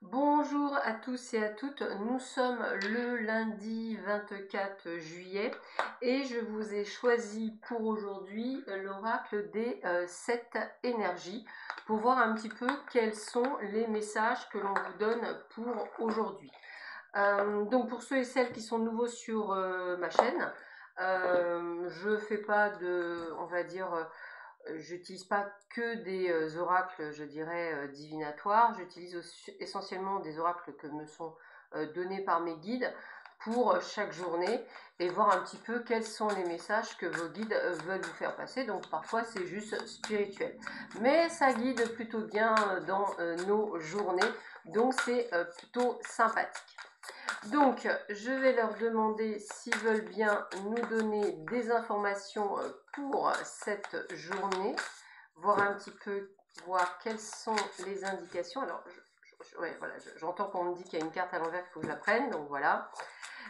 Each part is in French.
Bonjour à tous et à toutes, nous sommes le lundi 24 juillet et je vous ai choisi pour aujourd'hui l'oracle des 7 énergies pour voir un petit peu quels sont les messages que l'on vous donne pour aujourd'hui. Donc pour ceux et celles qui sont nouveaux sur ma chaîne, je fais pas de, on va dire, j'utilise pas que des oracles, je dirais, divinatoires. J'utilise essentiellement des oracles que me sont donnés par mes guides pour chaque journée et voir un petit peu quels sont les messages que vos guides veulent vous faire passer. Donc parfois c'est juste spirituel. Mais ça guide plutôt bien dans nos journées. Donc c'est plutôt sympathique. Donc, je vais leur demander s'ils veulent bien nous donner des informations pour cette journée, voir un petit peu, voir quelles sont les indications. Alors, ouais, voilà, j'entends qu'on me dit qu'il y a une carte à l'envers, qu'il faut que je la prenne, donc voilà.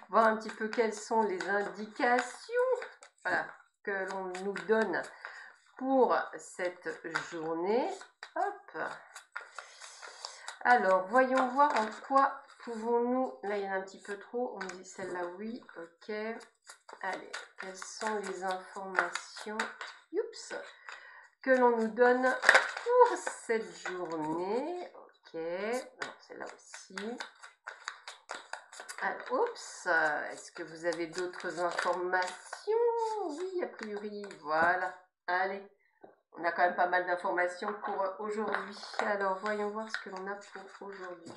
Voir un petit peu quelles sont les indications, voilà, que l'on nous donne pour cette journée. Hop. Alors, voyons voir en quoi pouvons-nous... Là, il y en a un petit peu trop. On me dit celle-là, oui. Ok. Allez, quelles sont les informations que l'on nous donne pour cette journée? Ok. Alors, celle-là aussi. Alors, est-ce que vous avez d'autres informations? Oui, a priori. Voilà. Allez. On a quand même pas mal d'informations pour aujourd'hui. Alors, voyons voir ce que l'on a pour aujourd'hui.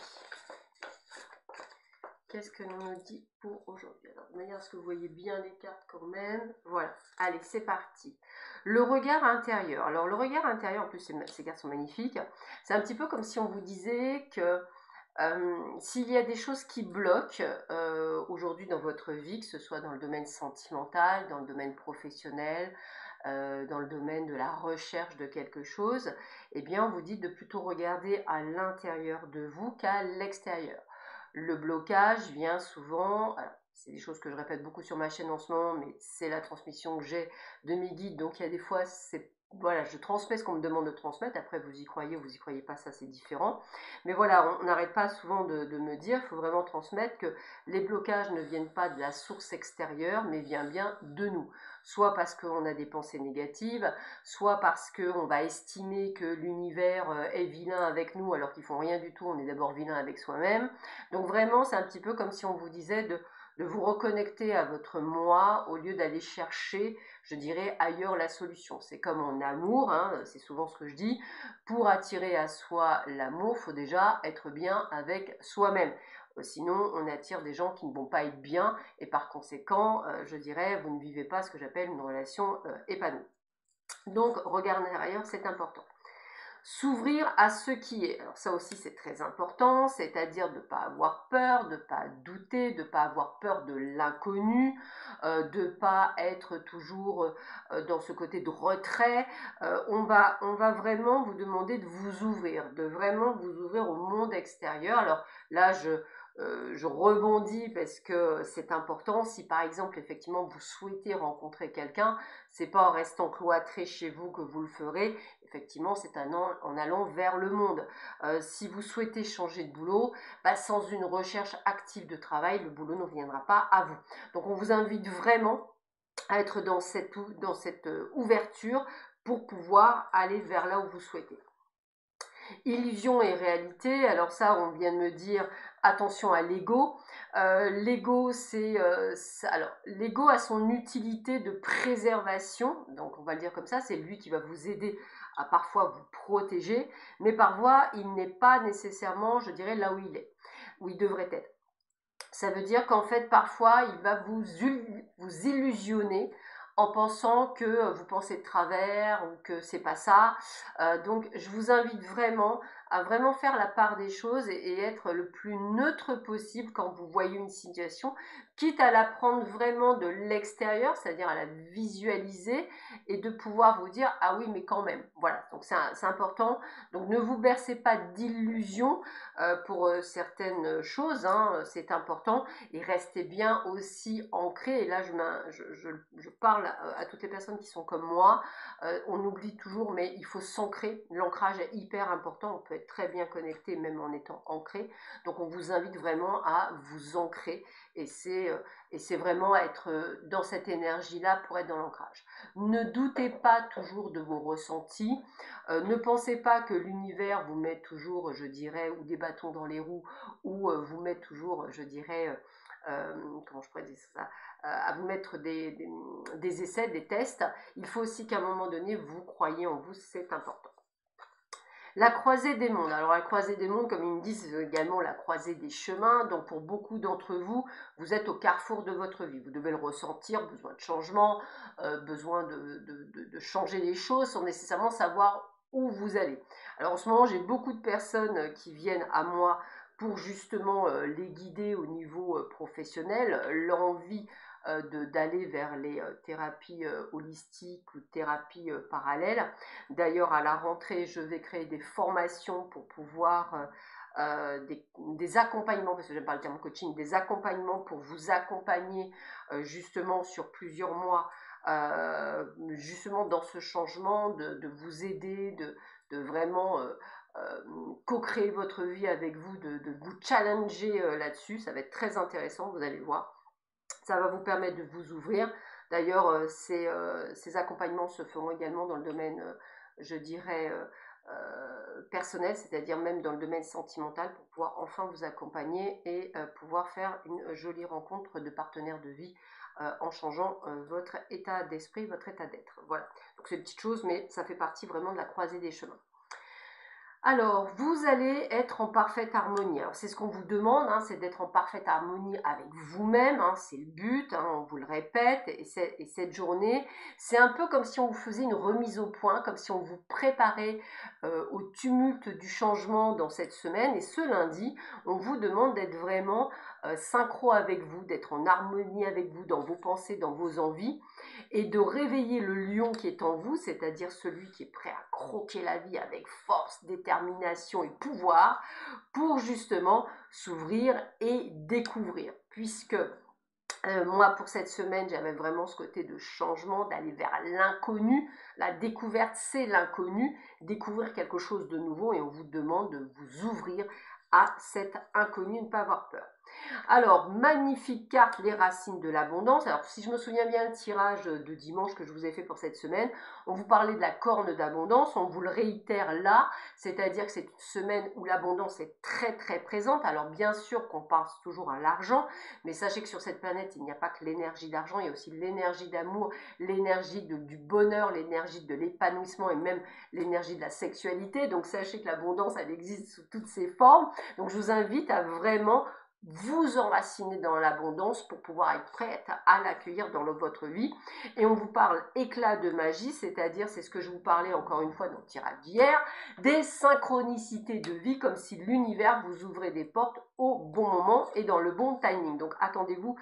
Qu'est-ce que l'on nous dit pour aujourd'hui? Alors, de manière à ce que vous voyez bien les cartes quand même. Voilà. Allez, c'est parti. Le regard intérieur. Alors, le regard intérieur, en plus, ces cartes sont magnifiques. C'est un petit peu comme si on vous disait que s'il y a des choses qui bloquent aujourd'hui dans votre vie, que ce soit dans le domaine sentimental, dans le domaine professionnel, dans le domaine de la recherche de quelque chose, eh bien on vous dit de plutôt regarder à l'intérieur de vous qu'à l'extérieur. Le blocage vient souvent, c'est des choses que je répète beaucoup sur ma chaîne en ce moment, mais c'est la transmission que j'ai de mes guides, donc il y a des fois, voilà, je transmets ce qu'on me demande de transmettre, après vous y croyez ou vous y croyez pas, ça c'est différent. Mais voilà, on n'arrête pas souvent de me dire, il faut vraiment transmettre que les blocages ne viennent pas de la source extérieure, mais viennent bien de nous. Soit parce qu'on a des pensées négatives, soit parce qu'on va estimer que l'univers est vilain avec nous alors qu'ils font rien du tout, on est d'abord vilain avec soi-même. Donc vraiment, c'est un petit peu comme si on vous disait de vous reconnecter à votre moi au lieu d'aller chercher, je dirais, ailleurs la solution. C'est comme en amour, hein, c'est souvent ce que je dis, pour attirer à soi l'amour, il faut déjà être bien avec soi-même. Sinon, on attire des gens qui ne vont pas être bien et par conséquent, je dirais, vous ne vivez pas ce que j'appelle une relation épanouie. Donc, regard en arrière, c'est important. S'ouvrir à ce qui est. Alors ça aussi c'est très important, c'est-à-dire de ne pas avoir peur, de ne pas douter, de ne pas avoir peur de l'inconnu, de ne pas être toujours dans ce côté de retrait. On va vraiment vous demander de vous ouvrir, de vraiment vous ouvrir au monde extérieur. Alors là, je rebondis parce que c'est important. Si par exemple, effectivement, vous souhaitez rencontrer quelqu'un, c'est pas en restant cloîtré chez vous que vous le ferez. Effectivement, c'est en allant vers le monde. Si vous souhaitez changer de boulot, sans une recherche active de travail, le boulot ne viendra pas à vous. Donc, on vous invite vraiment à être dans cette ouverture pour pouvoir aller vers là où vous souhaitez. Illusion et réalité, alors ça on vient de me dire attention à l'ego. L'ego alors l'ego a son utilité de préservation, donc on va le dire comme ça, c'est lui qui va vous aider à parfois vous protéger, mais parfois il n'est pas nécessairement, je dirais, là où il devrait être. Ça veut dire qu'en fait parfois il va vous illusionner en pensant que vous pensez de travers ou que c'est pas ça. Donc je vous invite vraiment à vraiment faire la part des choses et être le plus neutre possible quand vous voyez une situation, quitte à la prendre vraiment de l'extérieur, c'est-à-dire à la visualiser et de pouvoir vous dire ah oui mais quand même, voilà, donc c'est important, donc ne vous bercez pas d'illusions pour certaines choses, hein, c'est important, et restez bien aussi ancré, et là je parle à toutes les personnes qui sont comme moi, on oublie toujours mais il faut s'ancrer, l'ancrage est hyper important, on peut être très bien connecté même en étant ancré, donc on vous invite vraiment à vous ancrer, et c'est vraiment être dans cette énergie-là pour être dans l'ancrage. Ne doutez pas toujours de vos ressentis. Ne pensez pas que l'univers vous met toujours, je dirais, ou des bâtons dans les roues, ou vous met toujours, je dirais, comment je pourrais dire ça, à vous mettre des essais, des tests. Il faut aussi qu'à un moment donné, vous croyez en vous, c'est important. La croisée des mondes. Alors la croisée des mondes, comme ils me disent également, la croisée des chemins. Donc pour beaucoup d'entre vous, vous êtes au carrefour de votre vie. Vous devez le ressentir, besoin de changement, besoin de changer les choses sans nécessairement savoir où vous allez. Alors en ce moment, j'ai beaucoup de personnes qui viennent à moi pour justement les guider au niveau professionnel, l'envie d'aller vers les thérapies holistiques ou thérapies parallèles. D'ailleurs, à la rentrée, je vais créer des formations pour pouvoir des accompagnements, parce que j'aime pas le terme coaching, des accompagnements pour vous accompagner justement sur plusieurs mois, justement dans ce changement, de vous aider, de vraiment co-créer votre vie avec vous, de vous challenger là-dessus. Ça va être très intéressant, vous allez voir. Ça va vous permettre de vous ouvrir. D'ailleurs, ces accompagnements se feront également dans le domaine, je dirais, personnel, c'est-à-dire même dans le domaine sentimental, pour pouvoir enfin vous accompagner et pouvoir faire une jolie rencontre de partenaires de vie en changeant votre état d'esprit, votre état d'être. Voilà, donc c'est une petite chose, mais ça fait partie vraiment de la croisée des chemins. Alors, vous allez être en parfaite harmonie. Alors, c'est ce qu'on vous demande, hein, c'est d'être en parfaite harmonie avec vous-même, hein, c'est le but, hein, on vous le répète, et cette journée, c'est un peu comme si on vous faisait une remise au point, comme si on vous préparait au tumulte du changement dans cette semaine, et ce lundi, on vous demande d'être vraiment synchro avec vous, d'être en harmonie avec vous dans vos pensées, dans vos envies, et de réveiller le lion qui est en vous, c'est-à-dire celui qui est prêt à croquer la vie avec force, détermination et pouvoir, pour justement s'ouvrir et découvrir. Puisque moi, pour cette semaine, j'avais vraiment ce côté de changement, d'aller vers l'inconnu. La découverte, c'est l'inconnu, découvrir quelque chose de nouveau, et on vous demande de vous ouvrir à cet inconnu, ne pas avoir peur. Alors, magnifique carte, les racines de l'abondance. Alors, si je me souviens bien, le tirage de dimanche que je vous ai fait pour cette semaine, on vous parlait de la corne d'abondance, on vous le réitère là, c'est-à-dire que c'est une semaine où l'abondance est très très présente. Alors, bien sûr qu'on pense toujours à l'argent, mais sachez que sur cette planète, il n'y a pas que l'énergie d'argent, il y a aussi l'énergie d'amour, l'énergie du bonheur, l'énergie de l'épanouissement et même l'énergie de la sexualité. Donc, sachez que l'abondance, elle existe sous toutes ses formes. Donc, je vous invite à vraiment vous enraciner dans l'abondance pour pouvoir être prête à l'accueillir dans votre vie. Et on vous parle éclat de magie, c'est-à-dire, c'est ce que je vous parlais encore une fois dans le tirage d'hier, des synchronicités de vie, comme si l'univers vous ouvrait des portes au bon moment et dans le bon timing. Donc attendez-vous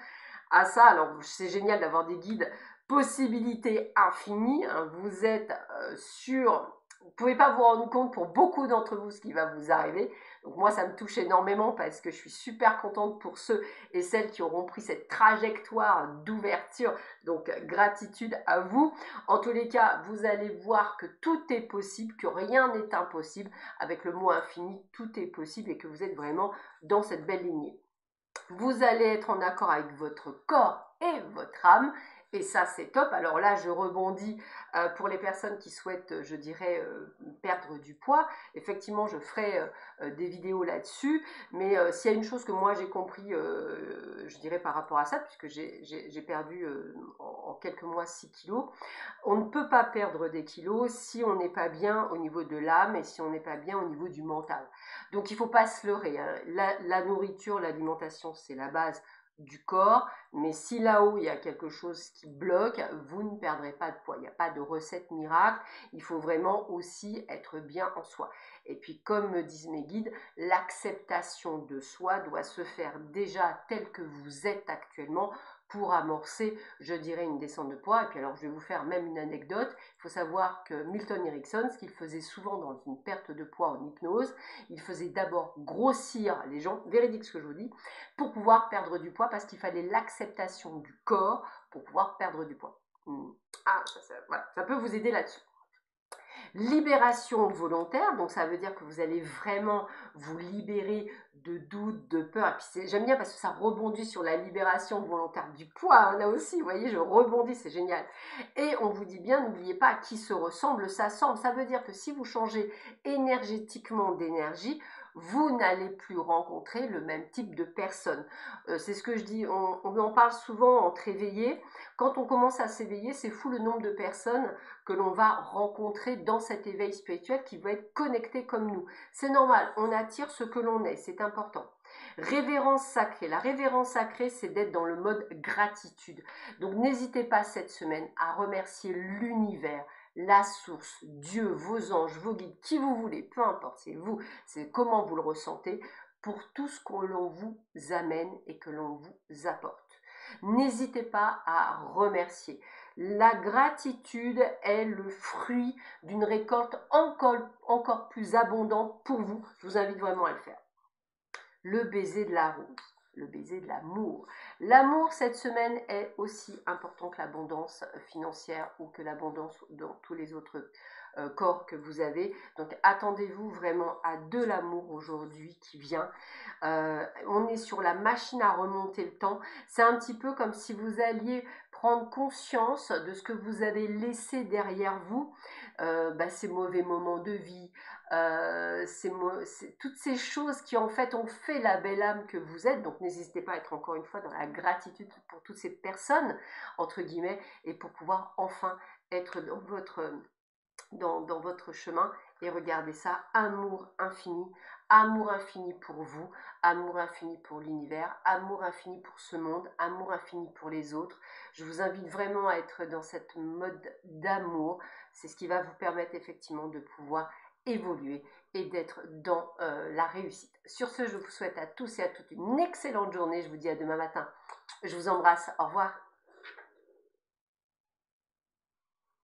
à ça. Alors c'est génial d'avoir des guides possibilités infinies, hein. Vous êtes sur... Vous ne pouvez pas vous rendre compte pour beaucoup d'entre vous ce qui va vous arriver. Donc moi, ça me touche énormément parce que je suis super contente pour ceux et celles qui auront pris cette trajectoire d'ouverture. Donc gratitude à vous. En tous les cas, vous allez voir que tout est possible, que rien n'est impossible. Avec le mot infini, tout est possible et que vous êtes vraiment dans cette belle lignée. Vous allez être en accord avec votre corps et votre âme. Et ça, c'est top. Alors là, je rebondis pour les personnes qui souhaitent, je dirais, perdre du poids. Effectivement, je ferai des vidéos là-dessus. Mais s'il y a une chose que moi, j'ai compris, je dirais, par rapport à ça, puisque j'ai perdu en quelques mois 6 kilos, on ne peut pas perdre des kilos si on n'est pas bien au niveau de l'âme et si on n'est pas bien au niveau du mental. Donc, il ne faut pas se leurrer, hein. La nourriture, l'alimentation, c'est la base du corps, mais si là-haut il y a quelque chose qui bloque, vous ne perdrez pas de poids. Il n'y a pas de recette miracle, il faut vraiment aussi être bien en soi. Et puis comme me disent mes guides, l'acceptation de soi doit se faire déjà tel que vous êtes actuellement pour amorcer, je dirais, une descente de poids. Et puis alors je vais vous faire même une anecdote. Il faut savoir que Milton Erickson, ce qu'il faisait souvent dans une perte de poids en hypnose, il faisait d'abord grossir les gens, véridique ce que je vous dis, pour pouvoir perdre du poids parce qu'il fallait l'acceptation du corps pour pouvoir perdre du poids. Ah, voilà, ça peut vous aider là-dessus. Libération volontaire, donc ça veut dire que vous allez vraiment vous libérer de doutes, de peur. Et puis j'aime bien parce que ça rebondit sur la libération volontaire du poids, hein, là aussi, vous voyez, je rebondis, c'est génial. Et on vous dit bien, n'oubliez pas, à qui se ressemble, s'assemble. Ça veut dire que si vous changez énergétiquement d'énergie, vous n'allez plus rencontrer le même type de personne. C'est ce que je dis, on en parle souvent entre éveillés. Quand on commence à s'éveiller, c'est fou le nombre de personnes que l'on va rencontrer dans cet éveil spirituel qui va être connecté comme nous. C'est normal, on attire ce que l'on est, c'est important. Révérence sacrée. La révérence sacrée, c'est d'être dans le mode gratitude. Donc n'hésitez pas cette semaine à remercier l'univers, la source, Dieu, vos anges, vos guides, qui vous voulez, peu importe, c'est vous, c'est comment vous le ressentez, pour tout ce que l'on vous amène et que l'on vous apporte. N'hésitez pas à remercier. La gratitude est le fruit d'une récolte encore plus abondante pour vous. Je vous invite vraiment à le faire. Le baiser de la rose, le baiser de l'amour. L'amour cette semaine est aussi important que l'abondance financière ou que l'abondance dans tous les autres corps que vous avez. Donc attendez-vous vraiment à de l'amour aujourd'hui qui vient. On est sur la machine à remonter le temps. C'est un petit peu comme si vous alliez prendre conscience de ce que vous avez laissé derrière vous, ces mauvais moments de vie, toutes ces choses qui en fait ont fait la belle âme que vous êtes. Donc n'hésitez pas à être encore une fois dans la gratitude pour toutes ces personnes, entre guillemets, et pour pouvoir enfin être dans votre chemin. Et regardez ça, amour infini pour vous, amour infini pour l'univers, amour infini pour ce monde, amour infini pour les autres. Je vous invite vraiment à être dans cette mode d'amour. C'est ce qui va vous permettre effectivement de pouvoir évoluer et d'être dans la réussite. Sur ce, je vous souhaite à tous et à toutes une excellente journée. Je vous dis à demain matin. Je vous embrasse. Au revoir.